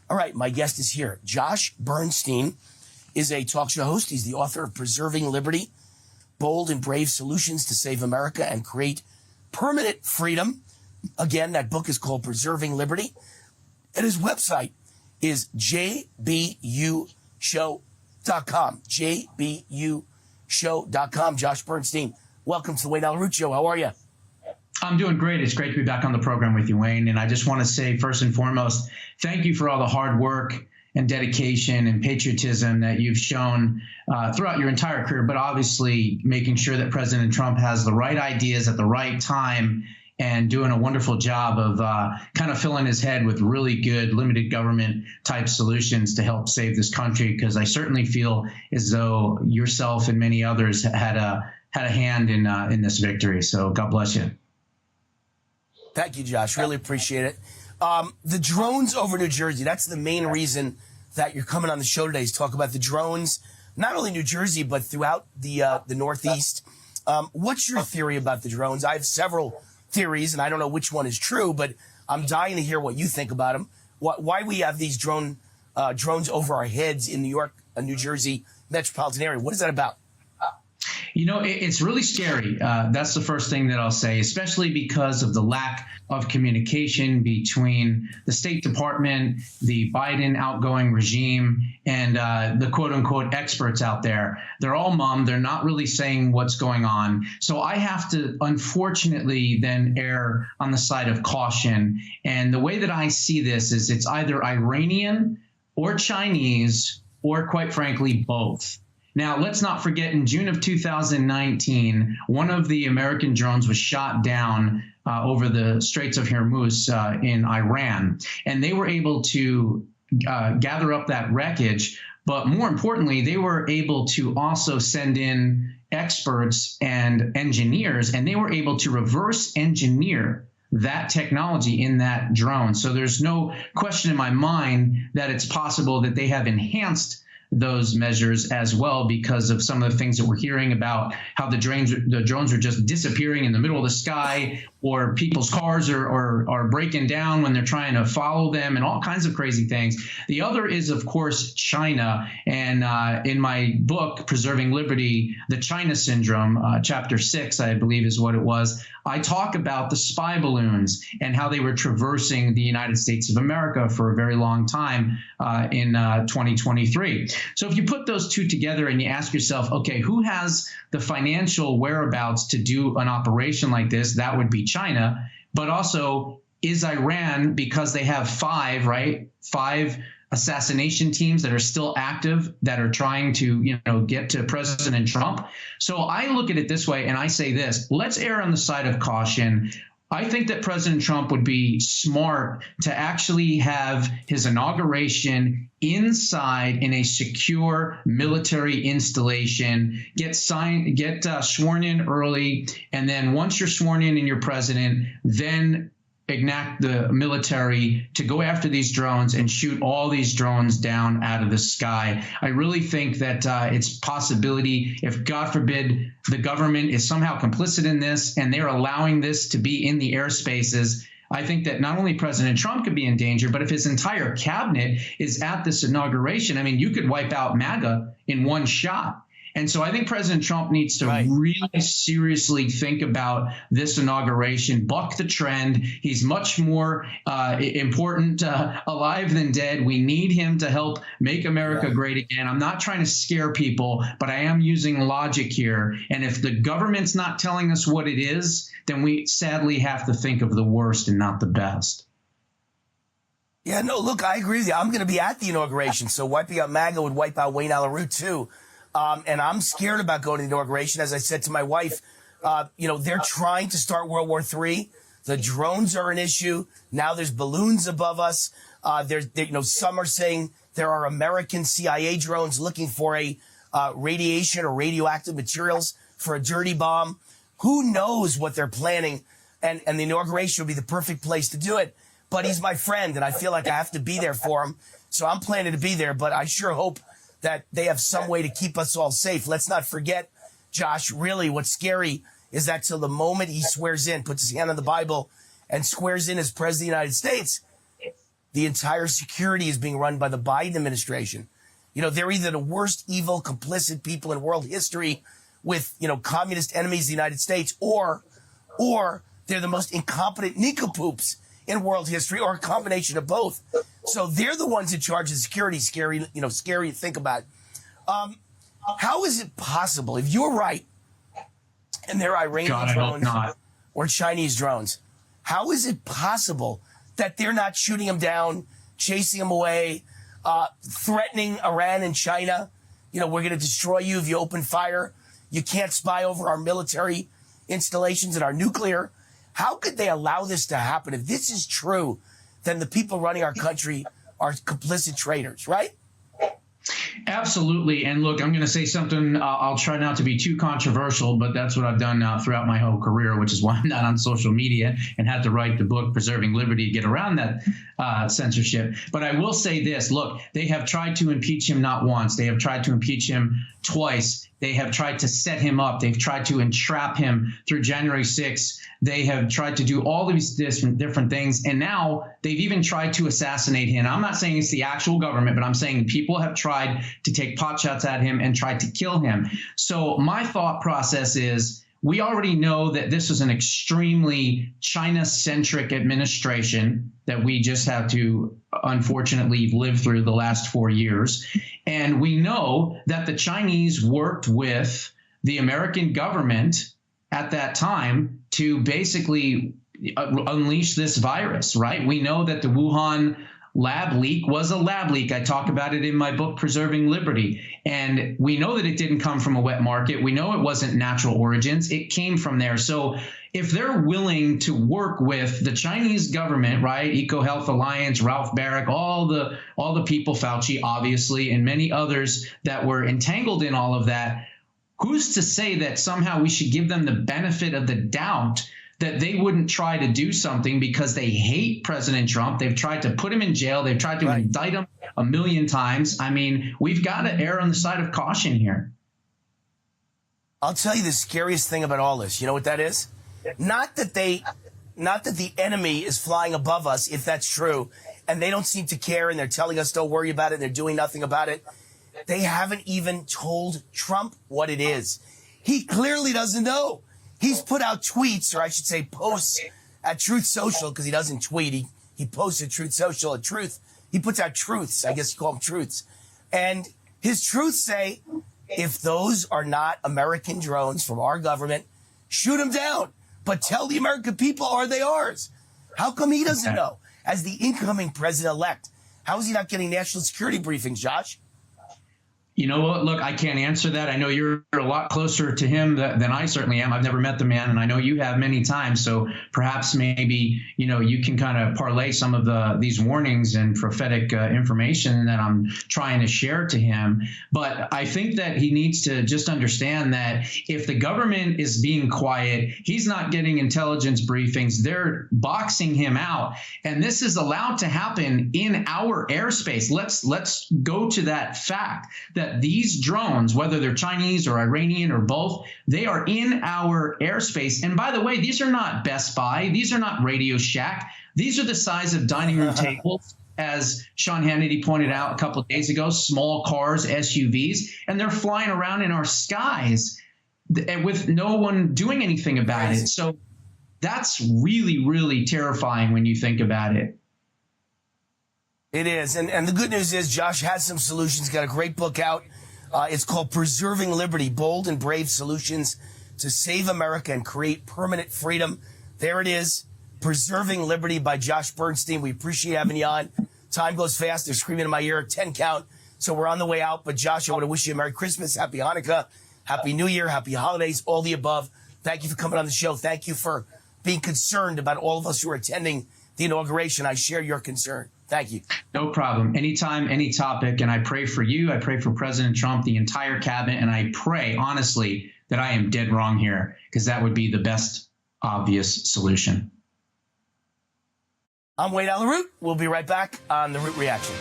All right, my guest is here. Josh Bernstein is a talk show host. He's the author of Preserving Liberty, Bold and Brave Solutions to Save America and Create Permanent Freedom. Again, that book is called Preserving Liberty. And his website is jbushow.com. jbushow.com. Josh Bernstein, welcome to the Wayne Allyn Show. How are you? I'm doing great. It's great to be back on the program with you, Wayne. And I just want to say, first and foremost, thank you for all the hard work and dedication and patriotism that you've shown throughout your entire career, but obviously making sure that President Trump has the right ideas at the right time and doing a wonderful job of kind of filling his head with really good limited government type solutions to help save this country. Because I certainly feel as though yourself and many others had a hand in this victory. So God bless you. Thank you, Josh. Really appreciate it. The drones over New Jersey, that's the main reason that you're coming on the show today, is talk about the drones, not only New Jersey, but throughout the Northeast. What's your theory about the drones? I have several theories, and I don't know which one is true, but I'm dying to hear what you think about them. Why we have these drones over our heads in New York, New Jersey metropolitan area. What is that about? You know, it's really scary. That's the first thing that I'll say, especially because of the lack of communication between the State Department, the Biden outgoing regime, and the quote unquote experts out there. They're all mum. They're not really saying what's going on. So I have to, unfortunately, then err on the side of caution. And the way that I see this is it's either Iranian or Chinese or, quite frankly, both. Now, let's not forget, in June of 2019, one of the American drones was shot down over the Straits of Hormuz in Iran, and they were able to gather up that wreckage. But more importantly, they were able to also send in experts and engineers, and they were able to reverse engineer that technology in that drone. So there's no question in my mind that it's possible that they have enhanced those measures as well, because of some of the things that we're hearing about how the drones are just disappearing in the middle of the sky, or people's cars are breaking down when they're trying to follow them, and all kinds of crazy things. The other is, of course, China. And in my book, Preserving Liberty, the China Syndrome, chapter 6, I believe is what it was, I talk about the spy balloons and how they were traversing the United States of America for a very long time in 2023. So if you put those two together and you ask yourself, okay, who has the financial whereabouts to do an operation like this? That would be China. But also, is Iran, because they have five assassination teams that are still active, that are trying to, get to President Trump. So I look at it this way, and I say this: let's err on the side of caution. I think that President Trump would be smart to actually have his inauguration inside in a secure military installation, get sworn in early, and then once you're sworn in and you're president, then enact the military to go after these drones and shoot all these drones down out of the sky. I really think that it's a possibility, if God forbid the government is somehow complicit in this and they're allowing this to be in the airspaces, I think that not only President Trump could be in danger, but if his entire cabinet is at this inauguration, I mean, you could wipe out MAGA in one shot. And so I think President Trump needs to really seriously think about this inauguration, buck the trend. He's much more important alive than dead. We need him to help make America great again. I'm not trying to scare people, but I am using logic here. And if the government's not telling us what it is, then we sadly have to think of the worst and not the best. Yeah, no, look, I agree with you. I'm going to be at the inauguration, so wiping out MAGA would wipe out Wayne Allyn too. And I'm scared about going to the inauguration. As I said to my wife, they're trying to start World War III. The drones are an issue. Now there's balloons above us. Some are saying there are American CIA drones looking for a radiation or radioactive materials for a dirty bomb. Who knows what they're planning? And the inauguration would be the perfect place to do it. But he's my friend, and I feel like I have to be there for him. So I'm planning to be there, but I sure hope that they have some way to keep us all safe. Let's not forget, Josh, really what's scary is that till the moment he swears in, puts his hand on the Bible and swears in as president of the United States, the entire security is being run by the Biden administration. You know, they're either the worst evil complicit people in world history with, you know, communist enemies of the United States, or they're the most incompetent nincompoops in world history, or a combination of both. So they're the ones in charge of security. Scary to think about. How is it possible, if you're right, and they're Iranian drones or Chinese drones, how is it possible that they're not shooting them down, chasing them away, threatening Iran and China? You know, we're going to destroy you if you open fire. You can't spy over our military installations and our nuclear. How could they allow this to happen? If this is true, then the people running our country are complicit traitors, right? Absolutely. And look, I'm going to say something. I'll try not to be too controversial, but that's what I've done throughout my whole career, which is why I'm not on social media and had to write the book, Preserving Liberty, to get around that censorship. But I will say this. Look, they have tried to impeach him not once. They have tried to impeach him twice. They have tried to set him up. They've tried to entrap him through January 6th. They have tried to do all of these different things. And now they've even tried to assassinate him. I'm not saying it's the actual government, but I'm saying people have tried to take potshots at him and tried to kill him. So my thought process is, we already know that this is an extremely China-centric administration that we just have to, unfortunately, live through the last 4 years. And we know that the Chinese worked with the American government at that time to basically unleash this virus, right? We know that the Wuhan lab leak was a lab leak. I talk about it in my book, Preserving Liberty. And we know that it didn't come from a wet market. We know it wasn't natural origins. It came from there. So if they're willing to work with the Chinese government, right, EcoHealth Alliance, Ralph Baric, all the people, Fauci, obviously, and many others that were entangled in all of that, who's to say that somehow we should give them the benefit of the doubt that they wouldn't try to do something because they hate President Trump? They've tried to put him in jail. They've tried to indict him a million times. I mean, we've got to err on the side of caution here. I'll tell you the scariest thing about all this. You know what that is? Not that the enemy is flying above us, if that's true, and they don't seem to care, and they're telling us don't worry about it, and they're doing nothing about it. They haven't even told Trump what it is. He clearly doesn't know. He's put out tweets, or I should say posts, at Truth Social, because he doesn't tweet. He posts at Truth Social at Truth. He puts out truths. I guess you call them truths. And his truths say, if those are not American drones from our government, shoot them down. But tell the American people, are they ours? How come he doesn't know? As the incoming president-elect, how is he not getting national security briefings, Josh? You know what? Look, I can't answer that. I know you're a lot closer to him than I certainly am. I've never met the man, and I know you have many times. So perhaps maybe, you know, you can kind of parlay some of these warnings and prophetic information that I'm trying to share to him. But I think that he needs to just understand that if the government is being quiet, he's not getting intelligence briefings. They're boxing him out. And this is allowed to happen in our airspace. Let's go to that fact that these drones, whether they're Chinese or Iranian or both, they are in our airspace. And by the way, these are not Best Buy. These are not Radio Shack. These are the size of dining room tables, as Sean Hannity pointed out a couple of days ago, small cars, SUVs, and they're flying around in our skies with no one doing anything about it. So that's really, really terrifying when you think about it. It is. And the good news is Josh has some solutions. He's got a great book out. It's called Preserving Liberty, Bold and Brave Solutions to Save America and Create Permanent Freedom. There it is. Preserving Liberty by Josh Bernstein. We appreciate having you on. Time goes fast. They're screaming in my ear, 10 count. So we're on the way out. But Josh, I want to wish you a Merry Christmas, Happy Hanukkah, Happy New Year, Happy Holidays, all the above. Thank you for coming on the show. Thank you for being concerned about all of us who are attending the inauguration. I share your concern. Thank you. No problem. Anytime, any topic. And I pray for you. I pray for President Trump, the entire cabinet. And I pray, honestly, that I am dead wrong here, because that would be the best obvious solution. I'm Wayne Allyn. We'll be right back on The Root Reaction.